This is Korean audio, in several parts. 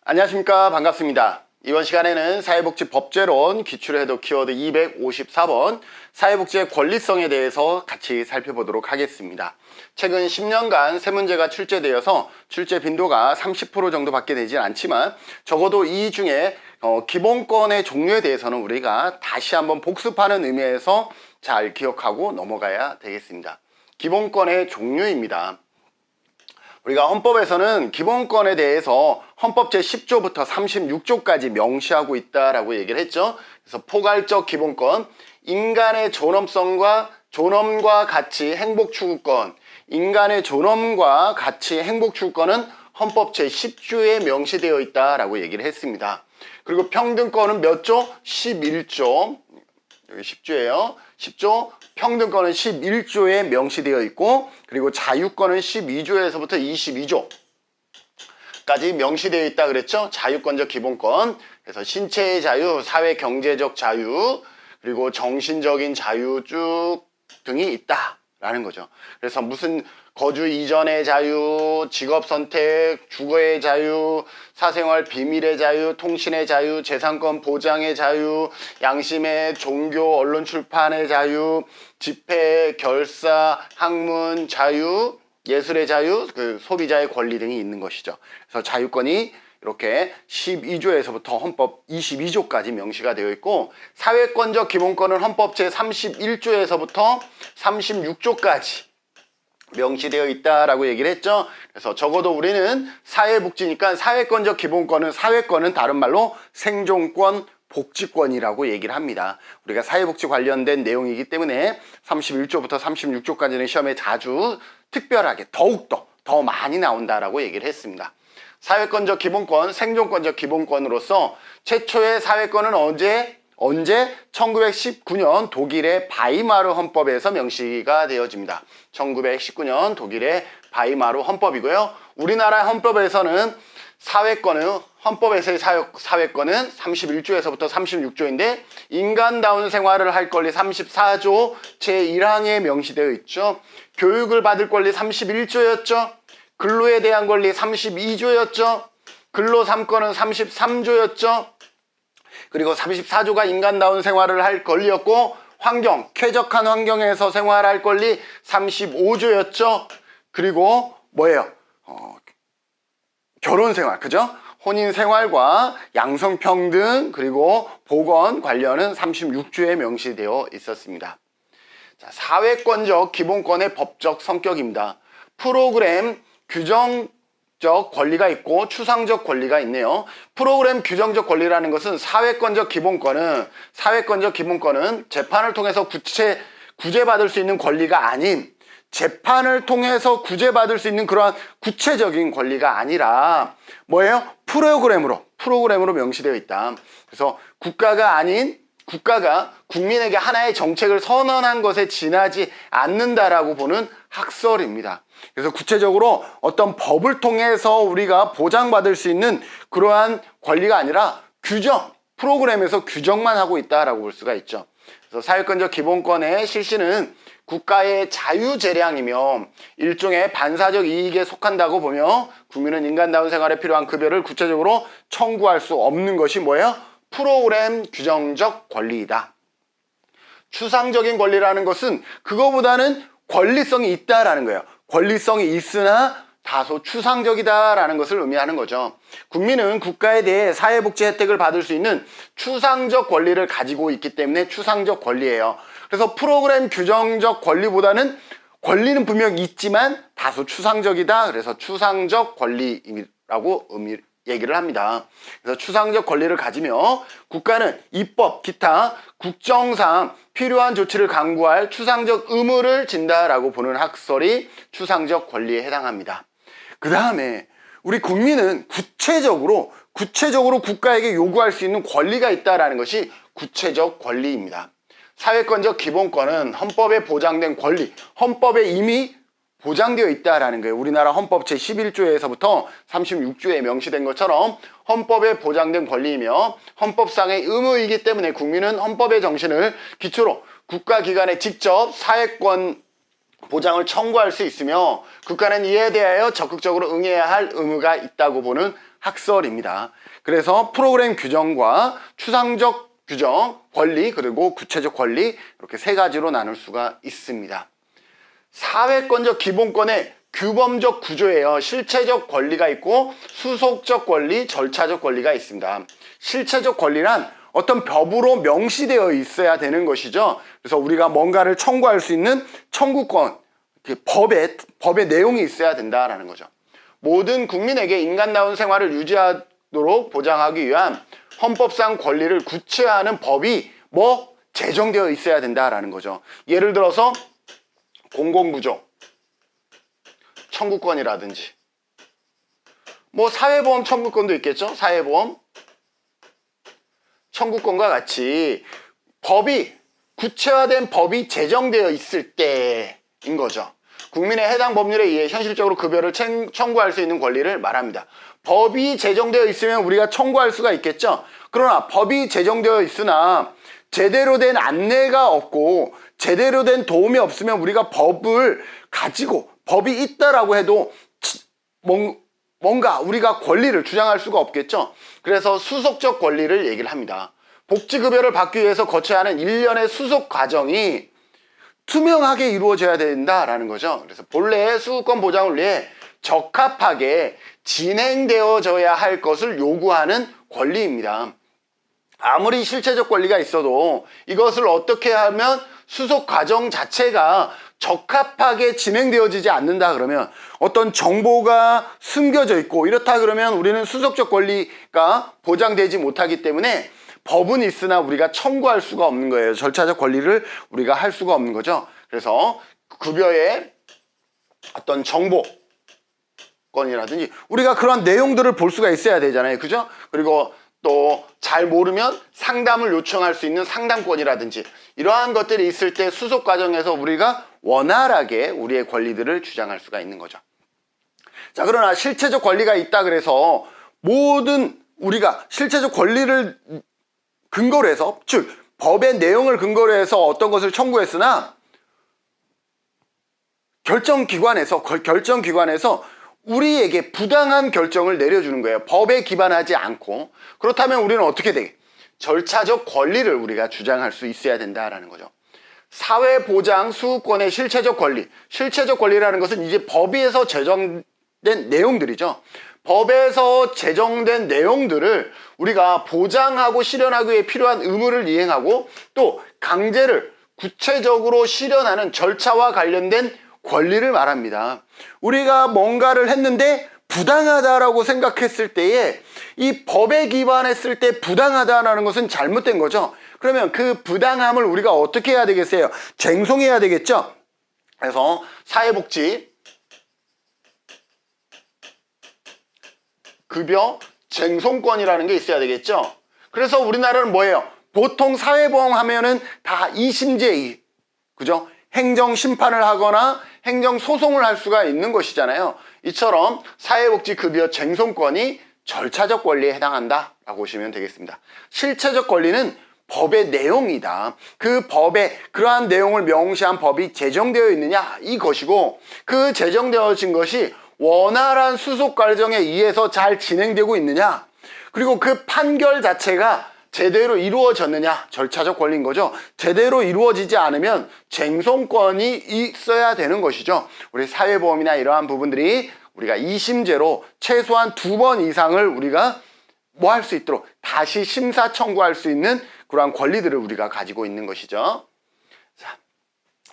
안녕하십니까, 반갑습니다. 이번 시간에는 사회복지법제론 기출해독 키워드 254번 사회복지의 권리성에 대해서 같이 살펴보도록 하겠습니다. 최근 10년간 세 문제가 출제되어서 출제 빈도가 30% 정도밖에 되진 않지만 적어도 이 중에 기본권의 종류에 대해서는 우리가 다시 한번 복습하는 의미에서 잘 기억하고 넘어가야 되겠습니다. 기본권의 종류입니다. 우리가 헌법에서는 기본권에 대해서 헌법 제10조부터 36조까지 명시하고 있다라고 얘기를 했죠. 그래서 포괄적 기본권, 인간의 존엄과 가치, 행복추구권, 인간의 존엄과 가치, 행복추구권은 헌법 제10조에 명시되어 있다라고 얘기를 했습니다. 그리고 평등권은 몇 조? 11조. 여기 10조예요. 10조. 평등권은 11조에 명시되어 있고, 그리고 자유권은 12조에서부터 22조까지 명시되어 있다 그랬죠. 자유권적 기본권. 그래서 신체의 자유, 사회 경제적 자유, 그리고 정신적인 자유 쭉 등이 있다라는 거죠. 그래서 무슨 거주 이전의 자유, 직업 선택, 주거의 자유, 사생활 비밀의 자유, 통신의 자유, 재산권 보장의 자유, 양심의 종교, 언론 출판의 자유, 집회, 결사, 학문 자유, 예술의 자유, 소비자의 권리 등이 있는 것이죠. 그래서 자유권이 이렇게 12조에서부터 헌법 22조까지 명시가 되어 있고, 사회권적 기본권은 헌법 제31조에서부터 36조까지 명시되어 있다라고 얘기를 했죠. 그래서 적어도 우리는 사회복지니까 사회권적 기본권은, 사회권은 다른 말로 생존권, 복지권이라고 얘기를 합니다. 우리가 사회복지 관련된 내용이기 때문에 31조부터 36조까지는 시험에 자주 특별하게 더욱더 더 많이 나온다라고 얘기를 했습니다. 사회권적 기본권, 생존권적 기본권으로서 최초의 사회권은 언제 1919년 독일의 바이마르 헌법에서 명시가 되어집니다. 1919년 독일의 바이마르 헌법이고요. 우리나라 헌법에서는 헌법에서의 사회권은 31조에서부터 36조인데, 인간다운 생활을 할 권리 34조 제1항에 명시되어 있죠. 교육을 받을 권리 31조였죠. 근로에 대한 권리 32조였죠. 근로 3권은 33조였죠. 그리고 34조가 인간다운 생활을 할 권리였고, 환경, 쾌적한 환경에서 생활할 권리 35조였죠. 그리고 뭐예요? 결혼 생활, 그죠? 혼인 생활과 양성평등, 그리고 보건 관련은 36조에 명시되어 있었습니다. 자, 사회권적 기본권의 법적 성격입니다. 프로그램 규정적 권리가 있고 추상적 권리가 있네요. 프로그램 규정적 권리라는 것은 사회권적 기본권은 재판을 통해서 구제받을 수 있는 권리가 아닌, 재판을 통해서 구제받을 수 있는 그러한 구체적인 권리가 아니라 뭐예요? 프로그램으로 명시되어 있다. 그래서 국가가 국민에게 하나의 정책을 선언한 것에 지나지 않는다라고 보는 학설입니다. 그래서 구체적으로 어떤 법을 통해서 우리가 보장받을 수 있는 그러한 권리가 아니라 프로그램에서 규정만 하고 있다라고 볼 수가 있죠. 그래서 사회권적 기본권의 실시는 국가의 자유재량이며 일종의 반사적 이익에 속한다고 보며, 국민은 인간다운 생활에 필요한 급여를 구체적으로 청구할 수 없는 것이 뭐예요? 프로그램 규정적 권리이다. 추상적인 권리라는 것은 그거보다는 권리성이 있다라는 거예요. 권리성이 있으나 다소 추상적이다라는 것을 의미하는 거죠. 국민은 국가에 대해 사회복지 혜택을 받을 수 있는 추상적 권리를 가지고 있기 때문에 추상적 권리예요. 그래서 프로그램 규정적 권리보다는 권리는 분명 있지만 다소 추상적이다. 그래서 추상적 권리라고 얘기를 합니다. 그래서 추상적 권리를 가지며 국가는 입법, 기타 국정상 필요한 조치를 강구할 추상적 의무를 진다라고 보는 학설이 추상적 권리에 해당합니다. 그 다음에 우리 국민은 구체적으로 국가에게 요구할 수 있는 권리가 있다라는 것이 구체적 권리입니다. 사회권적 기본권은 헌법에 보장된 권리, 헌법에 이미 보장되어 있다라는 거예요. 우리나라 헌법 제11조에서부터 36조에 명시된 것처럼 헌법에 보장된 권리이며 헌법상의 의무이기 때문에 국민은 헌법의 정신을 기초로 국가기관에 직접 사회권 보장을 청구할 수 있으며, 국가는 이에 대하여 적극적으로 응해야 할 의무가 있다고 보는 학설입니다. 그래서 프로그램 규정과 추상적 규정, 권리, 그리고 구체적 권리 이렇게 세 가지로 나눌 수가 있습니다. 사회권적 기본권의 규범적 구조예요. 실체적 권리가 있고 수속적 권리, 절차적 권리가 있습니다. 실체적 권리란 어떤 법으로 명시되어 있어야 되는 것이죠. 그래서 우리가 뭔가를 청구할 수 있는 청구권, 법의 내용이 있어야 된다라는 거죠. 모든 국민에게 인간다운 생활을 유지하도록 보장하기 위한 헌법상 권리를 구체화하는 법이 제정되어 있어야 된다라는 거죠. 예를 들어서 공공구조, 청구권이라든지 사회보험 청구권도 있겠죠. 사회보험 청구권과 같이 구체화된 법이 제정되어 있을 때인 거죠. 국민의 해당 법률에 의해 현실적으로 급여를 청구할 수 있는 권리를 말합니다. 법이 제정되어 있으면 우리가 청구할 수가 있겠죠. 그러나 법이 제정되어 있으나 제대로 된 안내가 없고 제대로 된 도움이 없으면 우리가 법을 가지고 법이 있다라고 해도 뭔가 우리가 권리를 주장할 수가 없겠죠. 그래서 수속적 권리를 얘기를 합니다. 복지급여를 받기 위해서 거쳐야 하는 일련의 수속 과정이 투명하게 이루어져야 된다라는 거죠. 그래서 본래의 수급권 보장을 위해 적합하게 진행되어져야 할 것을 요구하는 권리입니다. 아무리 실체적 권리가 있어도 이것을 어떻게 하면 수속 과정 자체가 적합하게 진행되어지지 않는다 그러면 어떤 정보가 숨겨져 있고 이렇다 그러면 우리는 수속적 권리가 보장되지 못하기 때문에 법은 있으나 우리가 청구할 수가 없는 거예요. 절차적 권리를 우리가 할 수가 없는 거죠. 그래서 급여의 어떤 정보권이라든지 우리가 그런 내용들을 볼 수가 있어야 되잖아요. 그죠? 그리고 또 잘 모르면 상담을 요청할 수 있는 상담권이라든지 이러한 것들이 있을 때 수속 과정에서 우리가 원활하게 우리의 권리들을 주장할 수가 있는 거죠. 자, 그러나 실체적 권리가 있다 그래서 모든 우리가 실체적 권리를 근거로 해서, 즉 법의 내용을 근거로 해서 어떤 것을 청구했으나 결정기관에서 우리에게 부당한 결정을 내려주는 거예요. 법에 기반하지 않고. 그렇다면 우리는 어떻게 되게? 절차적 권리를 우리가 주장할 수 있어야 된다라는 거죠. 사회보장 수급권의 실체적 권리. 실체적 권리라는 것은 이제 법에서 제정된 내용들이죠. 법에서 제정된 내용들을 우리가 보장하고 실현하기 위해 필요한 의무를 이행하고 또 강제를 구체적으로 실현하는 절차와 관련된 권리를 말합니다. 우리가 뭔가를 했는데 부당하다라고 생각했을 때에 이 법에 기반했을 때 부당하다라는 것은 잘못된 거죠. 그러면 그 부당함을 우리가 어떻게 해야 되겠어요? 쟁송해야 되겠죠. 그래서 사회복지 급여 쟁송권이라는 게 있어야 되겠죠. 그래서 우리나라는 뭐예요? 보통 사회보험 하면은 다 2심제, 그죠? 행정심판을 하거나 행정소송을 할 수가 있는 것이잖아요. 이처럼 사회복지급여 쟁송권이 절차적 권리에 해당한다라고 보시면 되겠습니다. 실체적 권리는 법의 내용이다. 그 법에 그러한 내용을 명시한 법이 제정되어 있느냐 이것이고 그 제정되어진 것이 원활한 수속 과정에 의해서 잘 진행되고 있느냐 그리고 그 판결 자체가 제대로 이루어졌느냐 절차적 권리인 거죠. 제대로 이루어지지 않으면 쟁송권이 있어야 되는 것이죠. 우리 사회보험이나 이러한 부분들이 우리가 2심제로 최소한 2번 이상을 우리가 할 수 있도록 다시 심사 청구할 수 있는 그러한 권리들을 우리가 가지고 있는 것이죠. 자,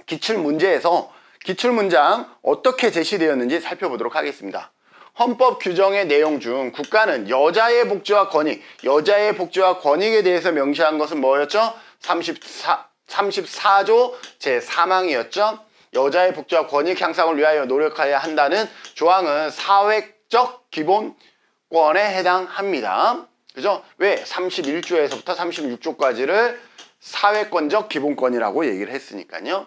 기출문제에서 기출문장 어떻게 제시되었는지 살펴보도록 하겠습니다. 헌법 규정의 내용 중 국가는 여자의 복지와 권익에 대해서 명시한 것은 뭐였죠? 34조 제3항이었죠. 여자의 복지와 권익 향상을 위하여 노력해야 한다는 조항은 사회적 기본권에 해당합니다. 그죠? 왜? 31조에서부터 36조까지를 사회권적 기본권이라고 얘기를 했으니까요.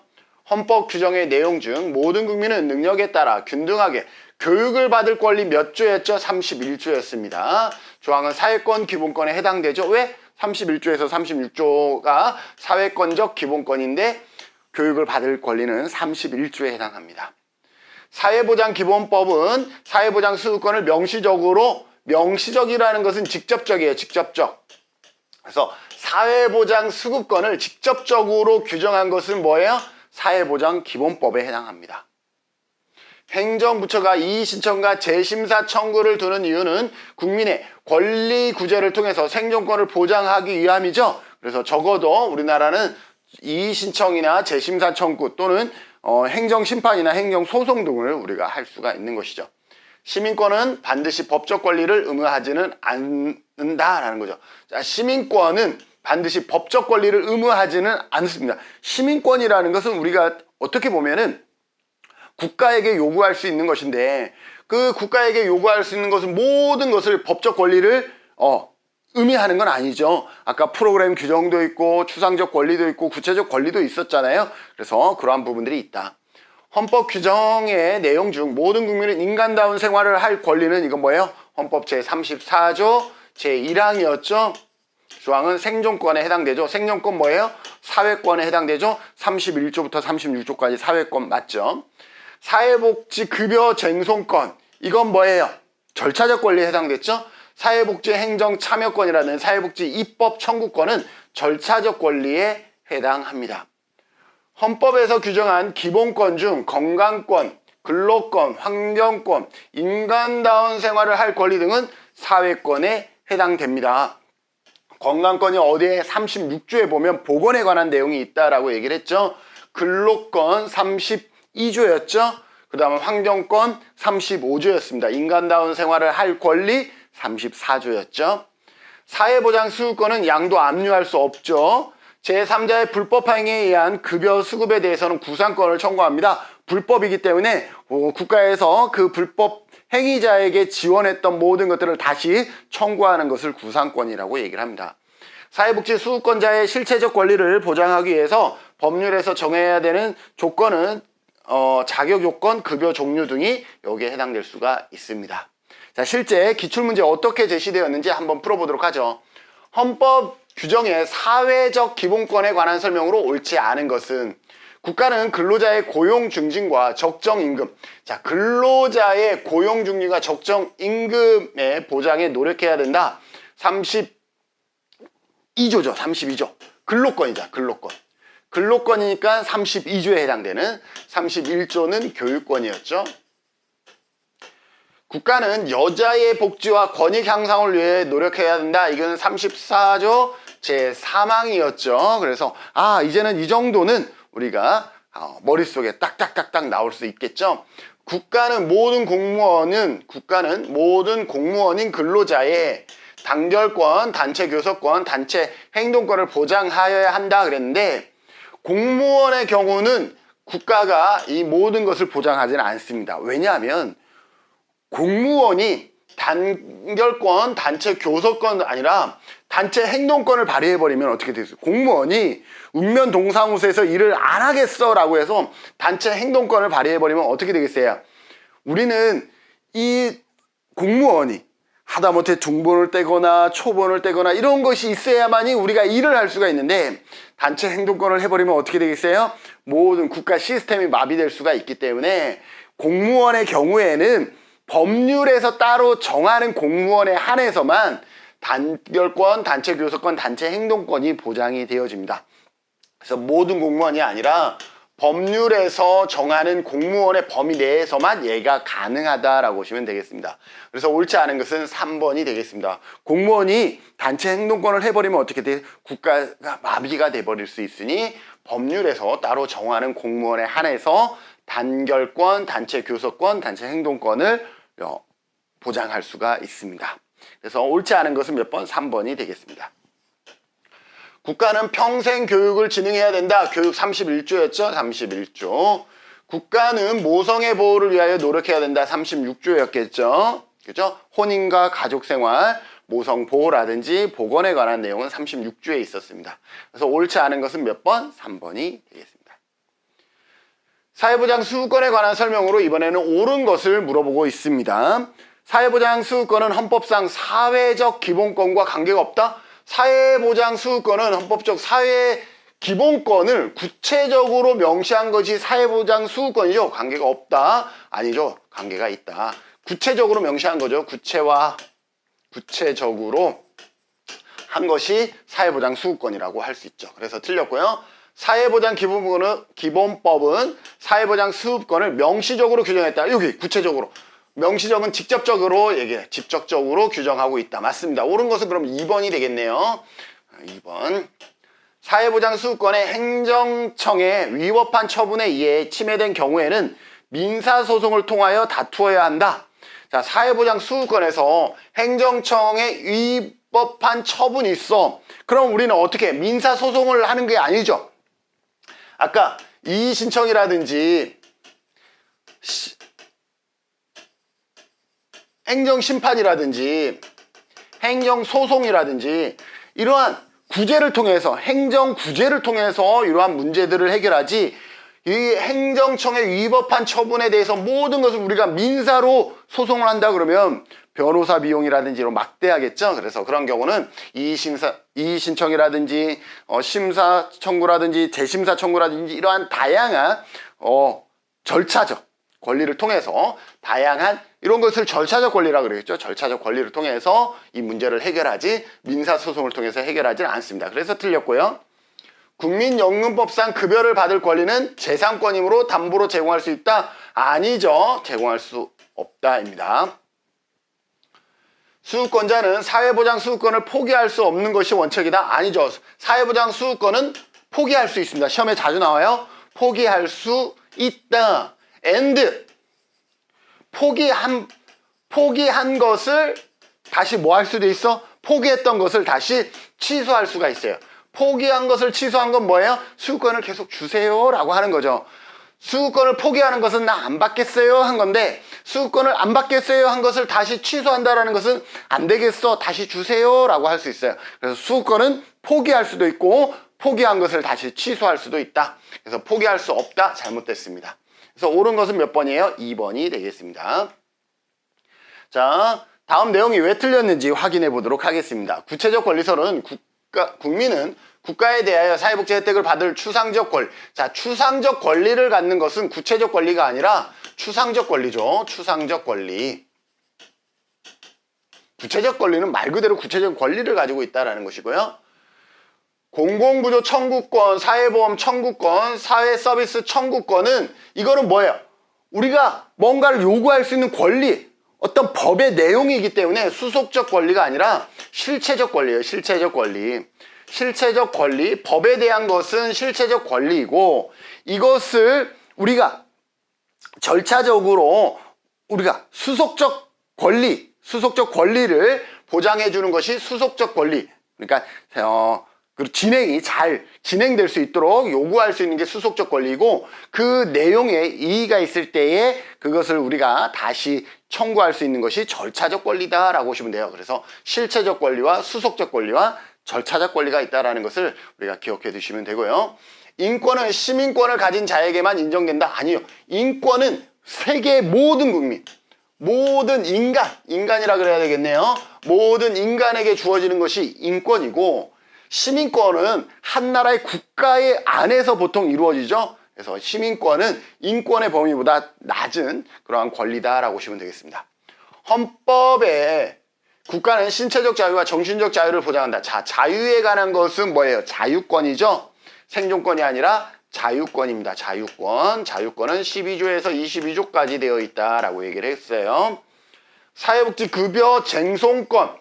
헌법 규정의 내용 중 모든 국민은 능력에 따라 균등하게 교육을 받을 권리 몇 조였죠? 31조였습니다. 조항은 사회권 기본권에 해당되죠. 왜? 31조에서 36조가 사회권적 기본권인데 교육을 받을 권리는 31조에 해당합니다. 사회보장기본법은 사회보장 수급권을 명시적으로 명시적이라는 것은 직접적이에요. 직접적. 그래서 사회보장 수급권을 직접적으로 규정한 것은 뭐예요? 사회보장기본법에 해당합니다. 행정부처가 이의신청과 재심사 청구를 두는 이유는 국민의 권리 구제를 통해서 생존권을 보장하기 위함이죠. 그래서 적어도 우리나라는 이의신청이나 재심사 청구 또는 행정심판이나 행정소송 등을 우리가 할 수가 있는 것이죠. 시민권은 반드시 법적 권리를 의무하지는 않는다라는 거죠. 자, 시민권은 반드시 법적 권리를 의무하지는 않습니다. 시민권이라는 것은 우리가 어떻게 보면은 국가에게 요구할 수 있는 것인데, 그 국가에게 요구할 수 있는 것은 모든 것을 법적 권리를 의미하는 건 아니죠. 아까 프로그램 규정도 있고 추상적 권리도 있고 구체적 권리도 있었잖아요. 그래서 그러한 부분들이 있다. 헌법 규정의 내용 중 모든 국민은 인간다운 생활을 할 권리는 이건 뭐예요? 헌법 제34조 제1항이었죠. 조항은 생존권에 해당되죠. 생존권 뭐예요? 사회권에 해당되죠. 31조부터 36조까지 사회권 맞죠? 사회복지급여 쟁송권, 이건 뭐예요? 절차적 권리에 해당됐죠? 사회복지 행정 참여권이라는 사회복지 입법 청구권은 절차적 권리에 해당합니다. 헌법에서 규정한 기본권 중 건강권, 근로권, 환경권, 인간다운 생활을 할 권리 등은 사회권에 해당됩니다. 건강권이 어디에 36조에 보면 보건에 관한 내용이 있다라고 얘기를 했죠. 근로권 32조였죠. 그 다음에 환경권 35조였습니다. 인간다운 생활을 할 권리 34조였죠. 사회보장 수급권은 양도 압류할 수 없죠. 제3자의 불법 행위에 의한 급여 수급에 대해서는 구상권을 청구합니다. 불법이기 때문에 국가에서 그 불법 행위자에게 지원했던 모든 것들을 다시 청구하는 것을 구상권이라고 얘기를 합니다. 사회복지 수급권자의 실체적 권리를 보장하기 위해서 법률에서 정해야 되는 조건은 자격 요건, 급여 종류 등이 여기에 해당될 수가 있습니다. 자, 실제 기출문제 어떻게 제시되었는지 한번 풀어보도록 하죠. 헌법 규정의 사회적 기본권에 관한 설명으로 옳지 않은 것은 국가는 근로자의 고용 중진과 적정 임금, 자, 근로자의 고용 중진과 적정 임금의 보장에 노력해야 된다. 32조죠. 32조. 근로권이자 근로권. 근로권이니까 32조에 해당되는 31조는 교육권이었죠. 국가는 여자의 복지와 권익 향상을 위해 노력해야 된다. 이거는 34조 제3항이었죠. 그래서 이제는 이 정도는 우리가 머릿속에 딱딱딱딱 나올 수 있겠죠. 국가는 모든 공무원인 근로자의 단결권, 단체 교섭권, 단체 행동권을 보장하여야 한다 그랬는데, 공무원의 경우는 국가가 이 모든 것을 보장하지는 않습니다. 왜냐하면 공무원이 단결권, 단체 교섭권 아니라 단체 행동권을 발휘해버리면 어떻게 되겠어요? 공무원이 읍면 동사무소에서 일을 안 하겠어 라고 해서 단체 행동권을 발휘해버리면 어떻게 되겠어요? 우리는 이 공무원이 하다못해 중본을 떼거나 초본을 떼거나 이런 것이 있어야만이 우리가 일을 할 수가 있는데, 단체 행동권을 해버리면 어떻게 되겠어요? 모든 국가 시스템이 마비될 수가 있기 때문에 공무원의 경우에는 법률에서 따로 정하는 공무원에 한해서만 단결권, 단체 교섭권, 단체 행동권이 보장이 되어집니다. 그래서 모든 공무원이 아니라 법률에서 정하는 공무원의 범위 내에서만 얘가 가능하다라고 보시면 되겠습니다. 그래서 옳지 않은 것은 3번이 되겠습니다. 공무원이 단체 행동권을 해버리면 어떻게 돼? 국가가 마비가 돼버릴 수 있으니 법률에서 따로 정하는 공무원에 한해서 단결권, 단체 교섭권, 단체 행동권을 보장할 수가 있습니다. 그래서 옳지 않은 것은 몇 번? 3번이 되겠습니다. 국가는 평생 교육을 진행해야 된다. 교육 31조였죠? 31조. 국가는 모성의 보호를 위하여 노력해야 된다. 36조였겠죠? 그죠? 혼인과 가족생활, 모성 보호라든지 보건에 관한 내용은 36조에 있었습니다. 그래서 옳지 않은 것은 몇 번? 3번이 되겠습니다. 사회보장 수급권에 관한 설명으로 이번에는 옳은 것을 물어보고 있습니다. 사회보장 수급권은 헌법상 사회적 기본권과 관계가 없다? 사회보장 수급권은 헌법적 사회 기본권을 구체적으로 명시한 것이 사회보장 수급권이죠. 관계가 없다? 아니죠. 관계가 있다. 구체적으로 명시한 거죠. 구체화. 구체적으로 한 것이 사회보장 수급권이라고 할 수 있죠. 그래서 틀렸고요. 사회보장 기본법은 사회보장 수급권을 명시적으로 규정했다. 여기 구체적으로. 명시적은 직접적으로 얘기해. 직접적으로 규정하고 있다. 맞습니다. 옳은 것은 그럼 2번이 되겠네요. 2번. 사회보장 수급권의 행정청에 위법한 처분에 의해 침해된 경우에는 민사소송을 통하여 다투어야 한다. 자, 사회보장 수급권에서 행정청에 위법한 처분이 있어. 그럼 우리는 어떻게 민사소송을 하는 게 아니죠. 아까 이의신청이라든지 행정심판이라든지 행정소송이라든지 이러한 구제를 통해서 행정구제를 통해서 이러한 문제들을 해결하지 이 행정청의 위법한 처분에 대해서 모든 것을 우리가 민사로 소송을 한다 그러면 변호사 비용이라든지 이런 막대하겠죠. 그래서 그런 경우는 이의신청이라든지 심사 청구라든지 재심사 청구라든지 이러한 다양한 절차적 권리를 통해서 다양한 이런 것을 절차적 권리라 그러겠죠. 절차적 권리를 통해서 이 문제를 해결하지 민사소송을 통해서 해결하지는 않습니다. 그래서 틀렸고요. 국민연금법상 급여를 받을 권리는 재산권이므로 담보로 제공할 수 있다? 아니죠. 제공할 수 없다입니다. 수급권자는 사회보장 수급권을 포기할 수 없는 것이 원칙이다? 아니죠. 사회보장 수급권은 포기할 수 있습니다. 시험에 자주 나와요. 포기할 수 있다. and 포기한 것을 다시 뭐 할 수도 있어? 포기했던 것을 다시 취소할 수가 있어요. 포기한 것을 취소한 건 뭐예요? 수급권을 계속 주세요 라고 하는 거죠. 수급권을 포기하는 것은 나 안 받겠어요 한 건데 수급권을 안 받겠어요 한 것을 다시 취소한다라는 것은 안 되겠어 다시 주세요 라고 할 수 있어요. 그래서 수급권은 포기할 수도 있고 포기한 것을 다시 취소할 수도 있다. 그래서 포기할 수 없다. 잘못됐습니다. 그래서 옳은 것은 몇 번이에요? 2번이 되겠습니다. 자, 다음 내용이 왜 틀렸는지 확인해 보도록 하겠습니다. 구체적 권리서는 국민은 국가에 대하여 사회복지 혜택을 받을 추상적 권리. 자, 추상적 권리를 갖는 것은 구체적 권리가 아니라 추상적 권리죠. 추상적 권리. 구체적 권리는 말 그대로 구체적 권리를 가지고 있다는 것이고요. 공공구조 청구권, 사회보험 청구권, 사회서비스 청구권은 이거는 뭐예요? 우리가 뭔가를 요구할 수 있는 권리, 어떤 법의 내용이기 때문에 수속적 권리가 아니라 실체적 권리예요. 실체적 권리. 실체적 권리, 법에 대한 것은 실체적 권리이고 이것을 우리가 절차적으로 우리가 수속적 권리를 보장해 주는 것이 수속적 권리. 그러니까 그 진행이 잘 진행될 수 있도록 요구할 수 있는 게 수속적 권리이고 그 내용에 이의가 있을 때에 그것을 우리가 다시 청구할 수 있는 것이 절차적 권리다라고 보시면 돼요. 그래서 실체적 권리와 수속적 권리와 절차적 권리가 있다는 것을 우리가 기억해 두시면 되고요. 인권은 시민권을 가진 자에게만 인정된다? 아니요. 인권은 세계의 모든 국민, 모든 인간이라 그래야 되겠네요. 모든 인간에게 주어지는 것이 인권이고 시민권은 한 나라의 국가의 안에서 보통 이루어지죠. 그래서 시민권은 인권의 범위보다 낮은 그러한 권리다라고 보시면 되겠습니다. 헌법에 국가는 신체적 자유와 정신적 자유를 보장한다. 자, 자유에 관한 것은 뭐예요? 자유권이죠. 생존권이 아니라 자유권입니다. 자유권. 자유권은 12조에서 22조까지 되어 있다라고 얘기를 했어요. 사회복지 급여 쟁송권,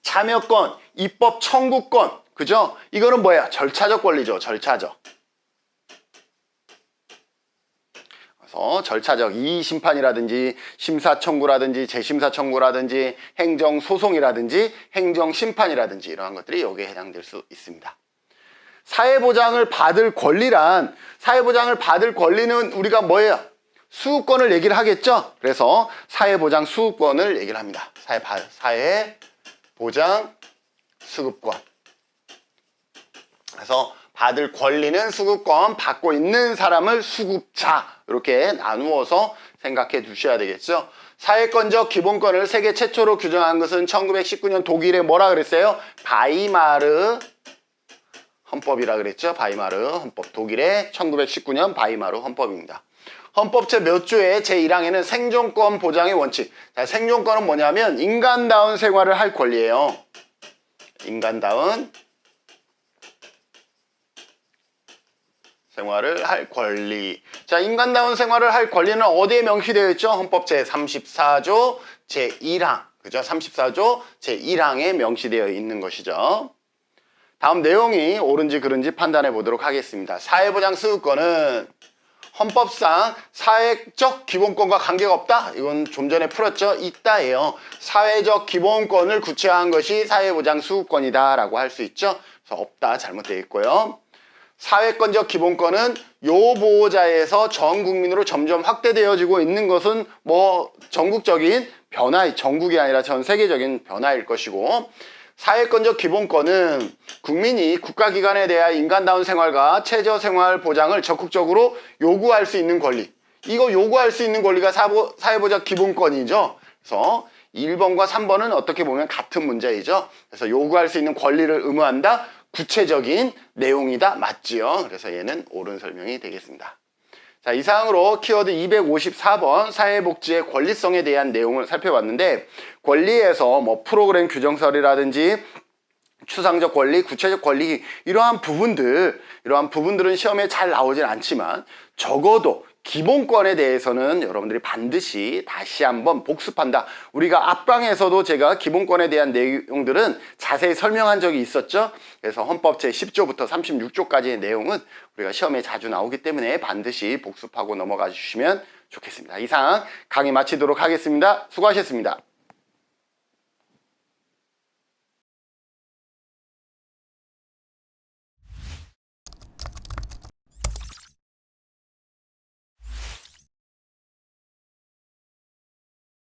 참여권, 입법 청구권, 그죠? 이거는 뭐야? 절차적 권리죠. 절차적. 그래서 절차적 이의심판이라든지 심사청구라든지 재심사청구라든지 행정소송이라든지 행정심판이라든지 이러한 것들이 여기에 해당될 수 있습니다. 사회보장을 받을 권리란 사회보장을 받을 권리는 우리가 뭐예요? 수급권을 얘기를 하겠죠? 그래서 사회보장 수급권을 얘기를 합니다. 사회보장 수급권. 그래서 받을 권리는 수급권, 받고 있는 사람을 수급자 이렇게 나누어서 생각해 두셔야 되겠죠. 사회권적 기본권을 세계 최초로 규정한 것은 1919년 독일의 뭐라 그랬어요? 바이마르 헌법이라 그랬죠. 바이마르 헌법. 독일의 1919년 바이마르 헌법입니다. 헌법 제1 조의 제1항에는 생존권 보장의 원칙. 자, 생존권은 뭐냐면 인간다운 생활을 할 권리예요. 인간다운 생활을 할 권리. 자, 인간다운 생활을 할 권리는 어디에 명시되어 있죠? 헌법 제34조 제1항. 그죠? 34조 제1항에 명시되어 있는 것이죠. 다음 내용이 옳은지 그른지 판단해 보도록 하겠습니다. 사회보장 수급권은 헌법상 사회적 기본권과 관계가 없다? 이건 좀 전에 풀었죠? 있다예요. 사회적 기본권을 구체화한 것이 사회보장 수급권이다 라고 할 수 있죠. 그래서 없다 잘못되어 있고요. 사회권적 기본권은 요보호자에서 전 국민으로 점점 확대되어지고 있는 것은 뭐 전국적인 변화, 전국이 아니라 전 세계적인 변화일 것이고, 사회권적 기본권은 국민이 국가기관에 대한 인간다운 생활과 최저생활 보장을 적극적으로 요구할 수 있는 권리. 이거 요구할 수 있는 권리가 사회보장 기본권이죠. 그래서 1번과 3번은 어떻게 보면 같은 문제이죠. 그래서 요구할 수 있는 권리를 의무한다. 구체적인 내용이다. 맞지요. 그래서 얘는 옳은 설명이 되겠습니다. 자, 이상으로 키워드 254번 사회복지의 권리성에 대한 내용을 살펴봤는데, 권리에서 뭐 프로그램 규정설이라든지 추상적 권리, 구체적 권리 이러한 부분들은 시험에 잘 나오진 않지만 적어도 기본권에 대해서는 여러분들이 반드시 다시 한번 복습한다. 우리가 앞방에서도 제가 기본권에 대한 내용들은 자세히 설명한 적이 있었죠. 그래서 헌법 제10조부터 36조까지의 내용은 우리가 시험에 자주 나오기 때문에 반드시 복습하고 넘어가 주시면 좋겠습니다. 이상 강의 마치도록 하겠습니다. 수고하셨습니다.